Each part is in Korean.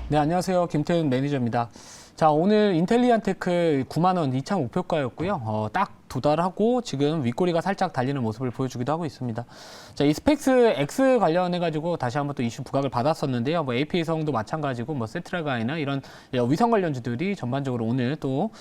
네, 안녕하세요. 김태훈 매니저입니다. 자, 오늘 인텔리안테크 9만 원 이차 목표가였고요. 딱 도달하고 지금 윗꼬리가 살짝 달리는 모습을 보여주기도 하고 있습니다. 자, 이 스펙스 X 관련해가지고 다시 한번 또 이슈 부각을 받았었는데요. 뭐 AP성도 마찬가지고 뭐 세트라가이나 이런 위성 관련주들이 전반적으로 오늘 또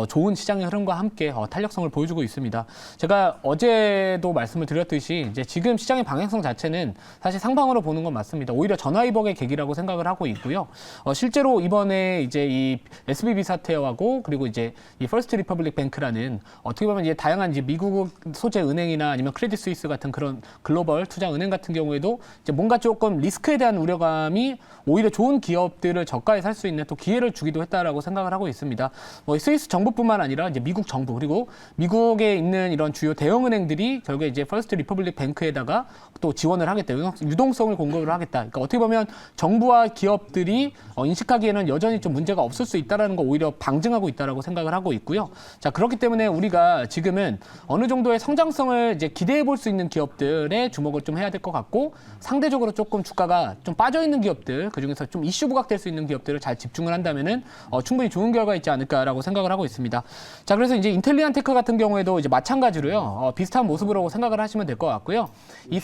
좋은 시장의 흐름과 함께 탄력성을 보여주고 있습니다. 제가 어제도 말씀을 드렸듯이 이제 지금 시장의 방향성 자체는 사실 상방으로 보는 건 맞습니다. 오히려 전화위복의 계기라고 생각을 하고 있고요. 실제로 이번에 이제 이 SVB 사태하고 그리고 이제 이 퍼스트 리퍼블릭 뱅크라는 어떻게 보면 이제 다양한 이제 미국 소재 은행이나 아니면 크레딧 스위스 같은 그런 글로벌 투자 은행 같은 경우에도 이제 뭔가 조금 리스크에 대한 우려감이 오히려 좋은 기업들을 저가에 살 수 있는 또 기회를 주기도 했다라고 생각을 하고 있습니다. 뭐 스위스 정부뿐만 아니라 이제 미국 정부 그리고 미국에 있는 이런 주요 대형 은행들이 결국에 이제 퍼스트 리퍼블릭 뱅크에다가 또 지원을 하겠다, 유동성을 공급을 하겠다. 그러니까 어떻게 보면 정부와 기업들이 인식하기에는 여전히 좀 문제가 없을 수 있다라는 거 오히려 방증하고 있다라고 생각을 하고 있고요. 자, 그렇기 때문에 우리가 지금은 어느 정도의 성장성을 이제 기대해 볼 수 있는 기업들에 주목을 좀 해야 될 것 같고, 상대적으로 조금 주가가 좀 빠져 있는 기업들, 그 중에서 좀 이슈 부각될 수 있는 기업들을 잘 집중을 한다면은 충분히 좋은 결과 있지 않을까라고 생각을 하고 있습니다. 자, 그래서 이제 인텔리안테크 같은 경우에도 이제 마찬가지로요, 비슷한 모습으로 생각을 하시면 될 것 같고요. 이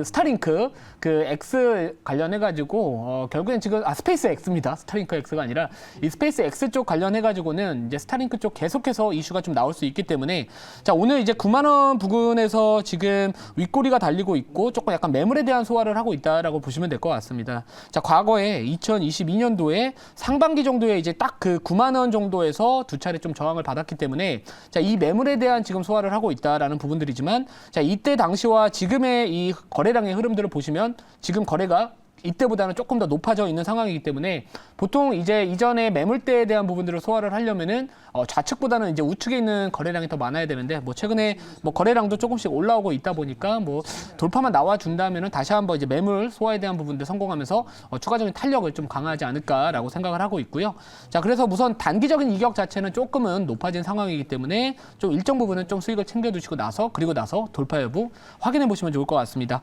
스타링크 그 X 관련해가지고 결국엔 지금 스페이스 X입니다. 스타링크 X가 아니라 이 스페이스 X 쪽 관련해가지고는 이제 스타링크 쪽 계속해서 이슈가 좀 나올 수 있기 때문에 자, 오늘 이제 9만 원 부근에서 지금 윗꼬리가 달리고 있고 조금 약간 매물에 대한 소화를 하고 있다라고 보시면 될 것 같습니다. 자, 과거에 2022년도에 상반기 정도에 이제 딱 그 9만 원 정도에서 두 차례 좀 저항을 받았기 때문에 자, 이 매물에 대한 지금 소화를 하고 있다라는 부분들이지만 자, 이때 당시와 지금의 이 거래량의 흐름들을 보시면 지금 거래가 이때보다는 조금 더 높아져 있는 상황이기 때문에 보통 이제 이전에 매물대에 대한 부분들을 소화를 하려면은 좌측보다는 이제 우측에 있는 거래량이 더 많아야 되는데 뭐 최근에 뭐 거래량도 조금씩 올라오고 있다 보니까 뭐 돌파만 나와 준다면은 다시 한번 이제 매물 소화에 대한 부분들 성공하면서 추가적인 탄력을 좀 강화하지 않을까라고 생각을 하고 있고요. 자, 그래서 우선 단기적인 이격 자체는 조금은 높아진 상황이기 때문에 좀 일정 부분은 좀 수익을 챙겨두시고 그리고 나서 돌파 여부 확인해 보시면 좋을 것 같습니다.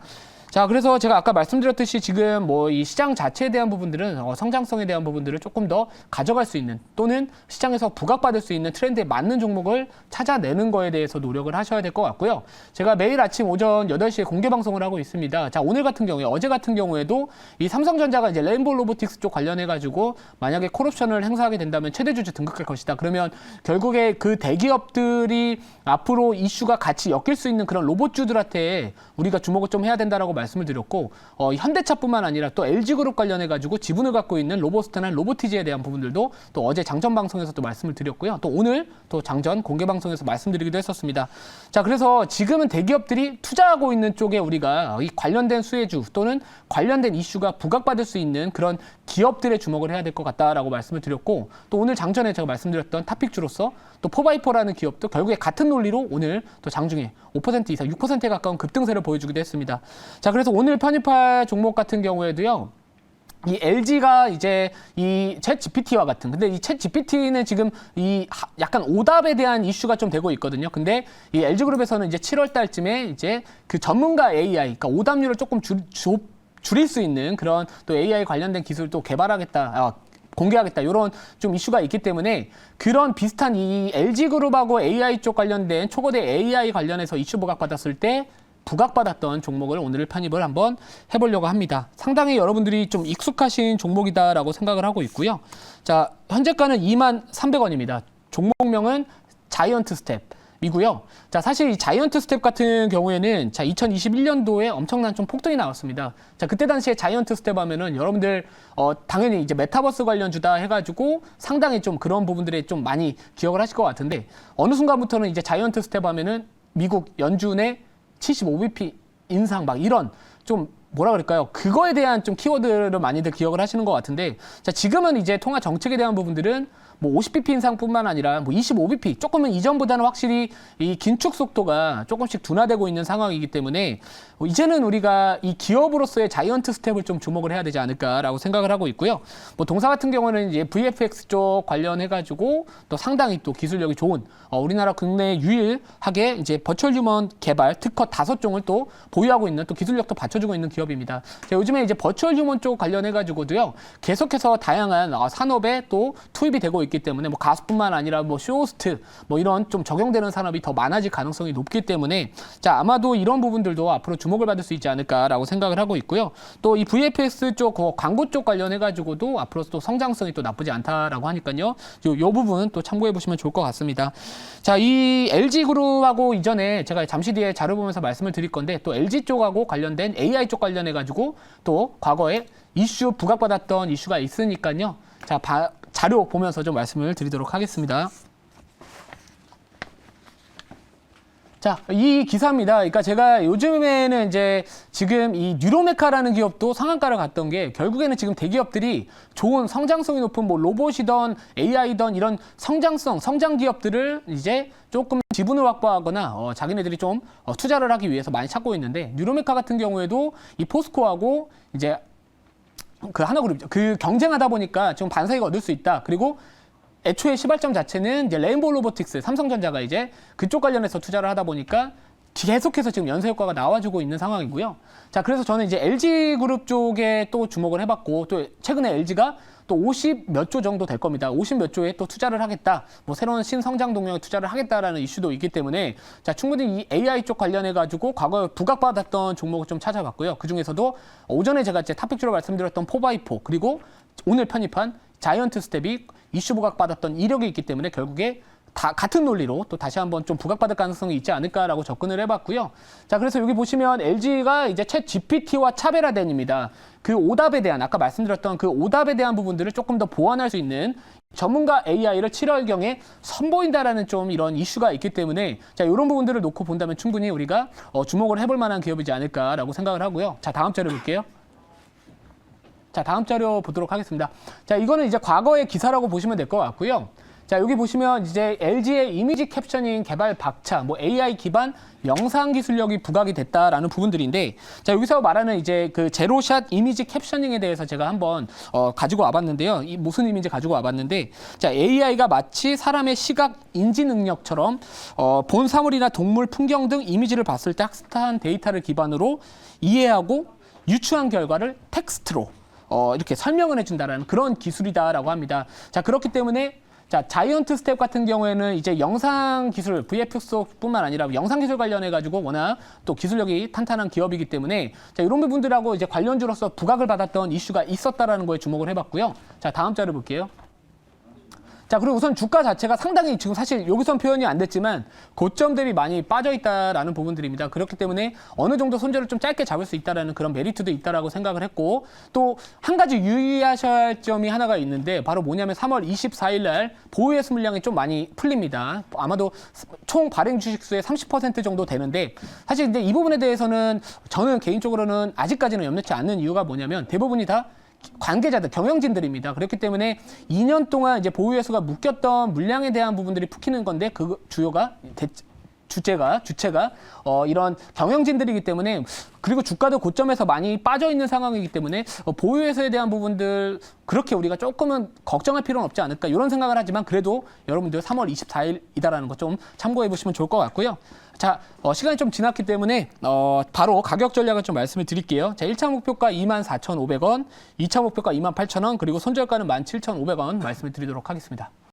자, 그래서 제가 아까 말씀드렸듯이 지금 뭐 이 시장 자체에 대한 부분들은 성장성에 대한 부분들을 조금 더 가져갈 수 있는 또는 시장에서 부각받을 수 있는 트렌드에 맞는 종목을 찾아내는 거에 대해서 노력을 하셔야 될 것 같고요. 제가 매일 아침 오전 8시에 공개 방송을 하고 있습니다. 자, 오늘 같은 경우에 어제 같은 경우에도 이 삼성전자가 이제 레인보우 로보틱스 쪽 관련해 가지고 만약에 콜옵션을 행사하게 된다면 최대 주주 등극할 것이다. 그러면 결국에 그 대기업들이 앞으로 이슈가 같이 엮일 수 있는 그런 로봇주들한테 우리가 주목을 좀 해야 된다라고 말씀을 드렸고 현대차뿐만 아니라 또 LG그룹 관련해가지고 지분을 갖고 있는 로보스트나 로보티지에 대한 부분들도 또 어제 장전 방송에서 또 말씀을 드렸고요. 또 오늘 또 장전 공개 방송에서 말씀드리기도 했었습니다. 자, 그래서 지금은 대기업들이 투자하고 있는 쪽에 우리가 이 관련된 수혜주 또는 관련된 이슈가 부각받을 수 있는 그런 기업들의 주목을 해야 될 것 같다라고 말씀을 드렸고 또 오늘 장전에 제가 말씀드렸던 탑픽주로서 또 4x4라는 기업도 결국에 같은 논리로 오늘 또 장중에 5% 이상 6%에 가까운 급등세를 보여주기도 했습니다. 자, 그래서 오늘 편입할 종목 같은 경우에도요. 이 LG가 이제 이 챗 GPT와 같은 근데 이 챗 GPT는 지금 이 약간 오답에 대한 이슈가 좀 되고 있거든요. 근데 이 LG그룹에서는 이제 7월 달쯤에 이제 그 전문가 AI 그러니까 오답률을 조금 줄일 수 있는 그런 또 AI 관련된 기술도 개발하겠다. 공개하겠다. 이런 좀 이슈가 있기 때문에 그런 비슷한 이 LG그룹하고 AI 쪽 관련된 초거대 AI 관련해서 이슈 부각받았을 때 부각받았던 종목을 오늘 편입을 한번 해보려고 합니다. 상당히 여러분들이 좀 익숙하신 종목이다라고 생각을 하고 있고요. 자, 현재가는 23,300원입니다. 종목명은 자이언트 스텝. 이고요. 자, 사실 이 자이언트 스텝 같은 경우에는 자, 2021년도에 엄청난 좀 폭등이 나왔습니다. 자, 그때 당시에 자이언트 스텝 하면은 여러분들 당연히 이제 메타버스 관련주다 해가지고 상당히 좀 그런 부분들에 좀 많이 기억을 하실 것 같은데 어느 순간부터는 이제 자이언트 스텝 하면은 미국 연준의 75bp 인상 막 이런 좀 뭐라 그럴까요? 그거에 대한 좀 키워드를 많이들 기억을 하시는 것 같은데 자, 지금은 이제 통화 정책에 대한 부분들은 뭐 50bp 인상뿐만 아니라 뭐 25bp 조금은 이전보다는 확실히 이 긴축 속도가 조금씩 둔화되고 있는 상황이기 때문에 이제는 우리가 이 기업으로서의 자이언트 스텝을 좀 주목을 해야 되지 않을까라고 생각을 하고 있고요. 뭐 동사 같은 경우는 이제 VFX 쪽 관련해가지고 또 상당히 또 기술력이 좋은 우리나라 국내 유일하게 이제 버추얼 휴먼 개발 특허 5종을 또 보유하고 있는 또 기술력도 받쳐주고 있는 기업입니다. 자, 요즘에 이제 버추얼 휴먼 쪽 관련해가지고도요, 계속해서 다양한 산업에 또 투입이 되고 있기 때문에 뭐 가수뿐만 아니라 뭐 쇼호스트 뭐 이런 좀 적용되는 산업이 더 많아질 가능성이 높기 때문에 자, 아마도 이런 부분들도 앞으로 주목을 받을 수 있지 않을까라고 생각을 하고 있고요. 또 이 VFX 쪽 광고 쪽 관련해가지고도 앞으로 또 성장성이 또 나쁘지 않다라고 하니까요. 요 부분 또 참고해 보시면 좋을 것 같습니다. 자, 이 LG그룹하고 이전에 제가 잠시 뒤에 자료 보면서 말씀을 드릴 건데 또 LG 쪽하고 관련된 AI 쪽 관련해가지고 또 과거에 이슈 부각받았던 이슈가 있으니까요. 자, 자료 보면서 좀 말씀을 드리도록 하겠습니다. 자, 이 기사입니다. 그러니까 제가 요즘에는 이제 지금 이 뉴로메카라는 기업도 상한가를 갔던 게 결국에는 지금 대기업들이 좋은 성장성이 높은 뭐 로봇이던 AI던 이런 성장 기업들을 이제 조금 지분을 확보하거나 자기네들이 좀 투자를 하기 위해서 많이 찾고 있는데 뉴로메카 같은 경우에도 이 포스코하고 이제 그 하나그룹이죠. 그 경쟁하다 보니까 좀 반사이가 얻을 수 있다. 그리고 애초에 시발점 자체는 이제 레인보우 로보틱스, 삼성전자가 이제 그쪽 관련해서 투자를 하다 보니까 계속해서 지금 연쇄 효과가 나와주고 있는 상황이고요. 자, 그래서 저는 이제 LG그룹 쪽에 또 주목을 해봤고, 또 최근에 LG가 또 50 몇 조 정도 될 겁니다. 50 몇 조에 또 투자를 하겠다. 뭐 새로운 신성장 동력에 투자를 하겠다라는 이슈도 있기 때문에 자, 충분히 이 AI 쪽 관련해가지고 과거에 부각받았던 종목을 좀 찾아봤고요. 그 중에서도 오전에 제가 이제 탑픽주로 말씀드렸던 4x4 그리고 오늘 편입한 자이언트 스텝이 이슈 부각받았던 이력이 있기 때문에 결국에 다 같은 논리로 또 다시 한번 좀 부각받을 가능성이 있지 않을까라고 접근을 해봤고요. 자, 그래서 여기 보시면 LG가 이제 챗 GPT와 차별화된입니다. 그 오답에 대한 아까 말씀드렸던 그 오답에 대한 부분들을 조금 더 보완할 수 있는 전문가 AI를 7월경에 선보인다라는 좀 이런 이슈가 있기 때문에 자, 이런 부분들을 놓고 본다면 충분히 우리가 주목을 해볼 만한 기업이지 않을까라고 생각을 하고요. 자, 다음 자료 볼게요. 자, 다음 자료 보도록 하겠습니다. 자, 이거는 이제 과거의 기사라고 보시면 될 것 같고요. 자, 여기 보시면 이제 LG의 이미지 캡셔닝 개발 박차, 뭐 AI 기반 영상 기술력이 부각이 됐다라는 부분들인데, 자, 여기서 말하는 이제 그 제로샷 이미지 캡셔닝에 대해서 제가 한번 가지고 와봤는데요. 이 무슨 의미인지 가지고 와봤는데, 자, AI가 마치 사람의 시각 인지 능력처럼 본 사물이나 동물, 풍경 등 이미지를 봤을 때 학습한 데이터를 기반으로 이해하고 유추한 결과를 텍스트로 이렇게 설명을 해준다는 그런 기술이다라고 합니다. 자, 그렇기 때문에 자, 자이언트 스텝 같은 경우에는 이제 영상 기술, VFX뿐만 아니라 영상 기술 관련해가지고 워낙 또 기술력이 탄탄한 기업이기 때문에 자, 이런 부분들하고 이제 관련주로서 부각을 받았던 이슈가 있었다라는 거에 주목을 해봤고요. 자, 다음 자료 볼게요. 자, 그리고 우선 주가 자체가 상당히 지금 사실 여기선 표현이 안 됐지만 고점 대비 많이 빠져 있다라는 부분들입니다. 그렇기 때문에 어느 정도 손절을 좀 짧게 잡을 수 있다라는 그런 메리트도 있다라고 생각을 했고 또 한 가지 유의하셔야 할 점이 하나가 있는데 바로 뭐냐면 3월 24일 날 보유 예수 물량이 좀 많이 풀립니다. 아마도 총 발행 주식 수의 30% 정도 되는데 사실 이제 이 부분에 대해서는 저는 개인적으로는 아직까지는 염려치 않는 이유가 뭐냐면 대부분이 다 관계자들, 경영진들입니다. 그렇기 때문에 2년 동안 이제 보유예수가 묶였던 물량에 대한 부분들이 풀리는 건데 그 주체가 이런 경영진들이기 때문에 그리고 주가도 고점에서 많이 빠져 있는 상황이기 때문에 보유예수에 대한 부분들 그렇게 우리가 조금은 걱정할 필요는 없지 않을까 이런 생각을 하지만 그래도 여러분들 3월 24일이다라는 거 좀 참고해 보시면 좋을 것 같고요. 자, 시간이 좀 지났기 때문에 바로 가격 전략을 좀 말씀을 드릴게요. 자, 1차 목표가 24,500원, 2차 목표가 28,000원, 그리고 손절가는 17,500원 말씀을 드리도록 하겠습니다.